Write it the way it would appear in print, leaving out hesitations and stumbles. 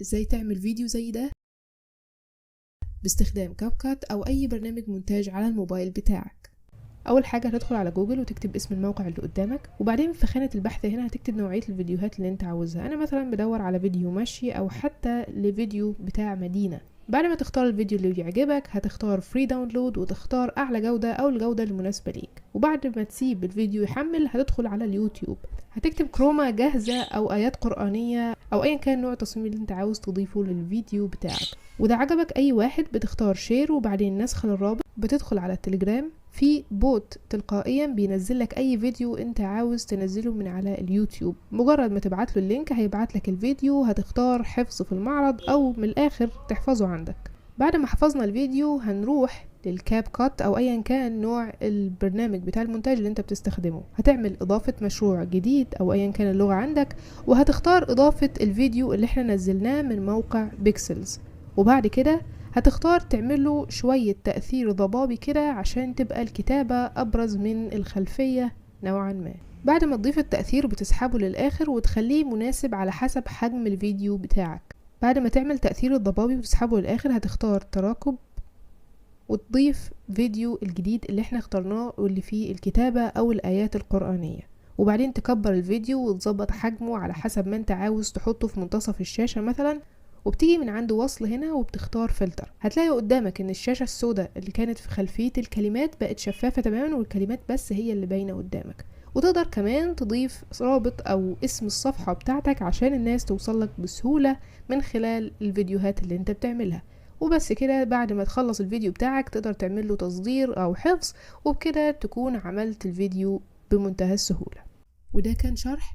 ازاي تعمل فيديو زي ده باستخدام كاب كات او اي برنامج مونتاج على الموبايل بتاعك. اول حاجه هتدخل على جوجل وتكتب اسم الموقع اللي قدامك، وبعدين في خانه البحث هنا هتكتب نوعيه الفيديوهات اللي انت عاوزها. انا مثلا بدور على فيديو مشي او حتى لفيديو بتاع مدينه. بعد ما تختار الفيديو اللي يعجبك هتختار فري داونلود وتختار اعلى جوده او الجوده المناسبه ليك، وبعد ما تسيب الفيديو يحمل هتدخل على اليوتيوب، هتكتب كروما جاهزه او ايات قرآنيه او ايا كان نوع التصميم اللي انت عاوز تضيفه للفيديو بتاعك. وده عجبك اي واحد بتختار شير وبعدين نسخ للرابط، بتدخل على التليجرام في بوت تلقائيا بينزل لك اي فيديو انت عاوز تنزله من على اليوتيوب. مجرد ما تبعت له اللينك هيبعت لك الفيديو، هتختار حفظ في المعرض او من الاخر تحفظه عندك. بعد ما حفظنا الفيديو هنروح للكاب كات او ايا كان نوع البرنامج بتاع المونتاج اللي انت بتستخدمه، هتعمل اضافة مشروع جديد او ايا كان اللغة عندك، وهتختار اضافة الفيديو اللي احنا نزلناه من موقع بيكسلز، وبعد كده هتختار تعمله شوية تأثير ضبابي كده عشان تبقى الكتابة أبرز من الخلفية نوعا ما. بعد ما تضيف التأثير بتسحبه للآخر وتخليه مناسب على حسب حجم الفيديو بتاعك. بعد ما تعمل تأثير الضبابي وتسحبه للآخر هتختار تراكب وتضيف فيديو الجديد اللي احنا اخترناه واللي فيه الكتابة أو الآيات القرآنية، وبعدين تكبر الفيديو وتظبط حجمه على حسب ما انت عاوز تحطه في منتصف الشاشة مثلا، وبتيجي من عند وصل هنا وبتختار فلتر. هتلاقي قدامك ان الشاشة السوداء اللي كانت في خلفية الكلمات بقت شفافة تماما والكلمات بس هي اللي باينة قدامك. وتقدر كمان تضيف رابط او اسم الصفحة بتاعتك عشان الناس توصلك بسهولة من خلال الفيديوهات اللي انت بتعملها. وبس كده، بعد ما تخلص الفيديو بتاعك تقدر تعمله تصدير او حفظ، وبكده تكون عملت الفيديو بمنتهى السهولة. وده كان شرح